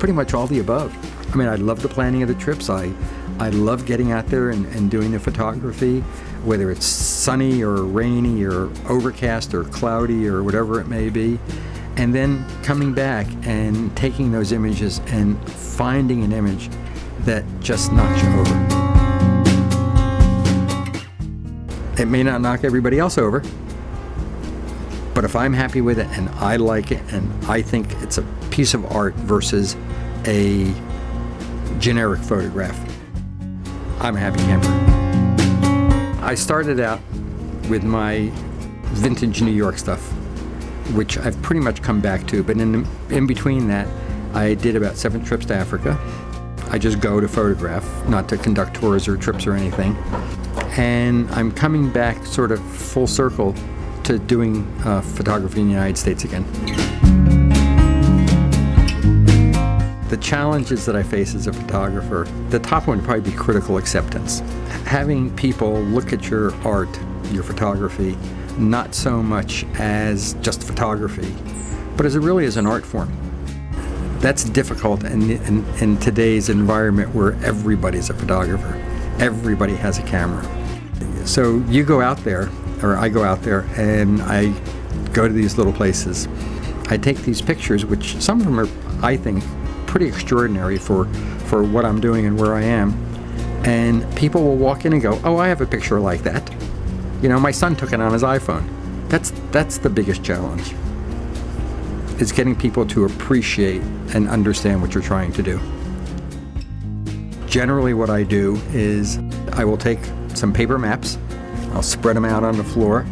pretty much all the above. I mean, I love the planning of the trips. I love getting out there and doing the photography, whether it's sunny or rainy or overcast or cloudy or whatever it may be. And then coming back and taking those images and finding an image that just knocks you over. It may not knock everybody else over, but if I'm happy with it and I like it and I think it's a piece of art versus a generic photograph, I'm a happy camper. I started out with my vintage New York stuff, which I've pretty much come back to, but in between that, I did about 7 trips to Africa. I just go to photograph, not to conduct tours or trips or anything. And I'm coming back sort of full circle to doing photography in the United States again. The challenges that I face as a photographer, the top one would probably be critical acceptance. Having people look at your art, your photography, not so much as just photography, but as it really is an art form. That's difficult in today's environment where everybody's a photographer. Everybody has a camera. So you go out there, or I go out there, and I go to these little places. I take these pictures, which some of them are, I think, pretty extraordinary for what I'm doing and where I am. And people will walk in and go, oh, I have a picture like that. You know, my son took it on his iPhone. That's the biggest challenge. Is getting people to appreciate and understand what you're trying to do. Generally what I do is I will take some paper maps, I'll spread them out on the floor,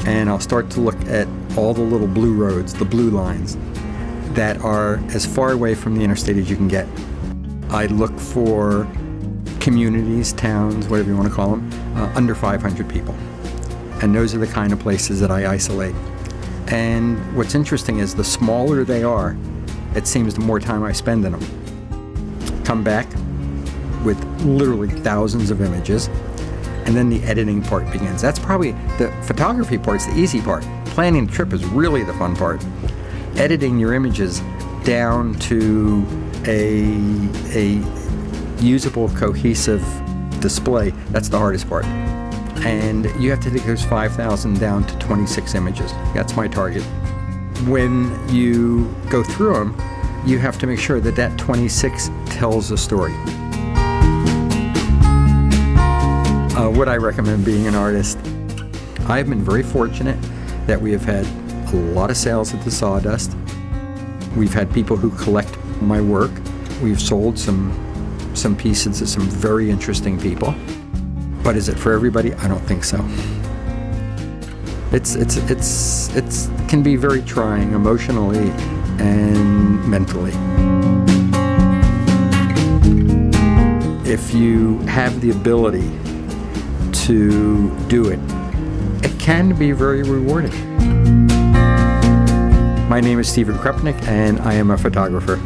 and I'll start to look at all the little blue roads, the blue lines, that are as far away from the interstate as you can get. I look for communities, towns, whatever you want to call them, under 500 people. And those are the kind of places that I isolate. And what's interesting is the smaller they are, it seems the more time I spend in them. Come back with literally thousands of images, and then the editing part begins. That's probably the photography part's the easy part. Planning the trip is really the fun part. Editing your images down to a usable, cohesive display, that's the hardest part. And you have to take those 5,000 down to 26 images. That's my target. When you go through them, you have to make sure that that 26 tells a story. Would I recommend being an artist? I've been very fortunate that we have had a lot of sales at the Sawdust. We've had people who collect my work. We've sold some pieces to some very interesting people. But is it for everybody? I don't think so. It can be very trying emotionally and mentally. If you have the ability to do it, it can be very rewarding. My name is Krupnick, and I am a photographer.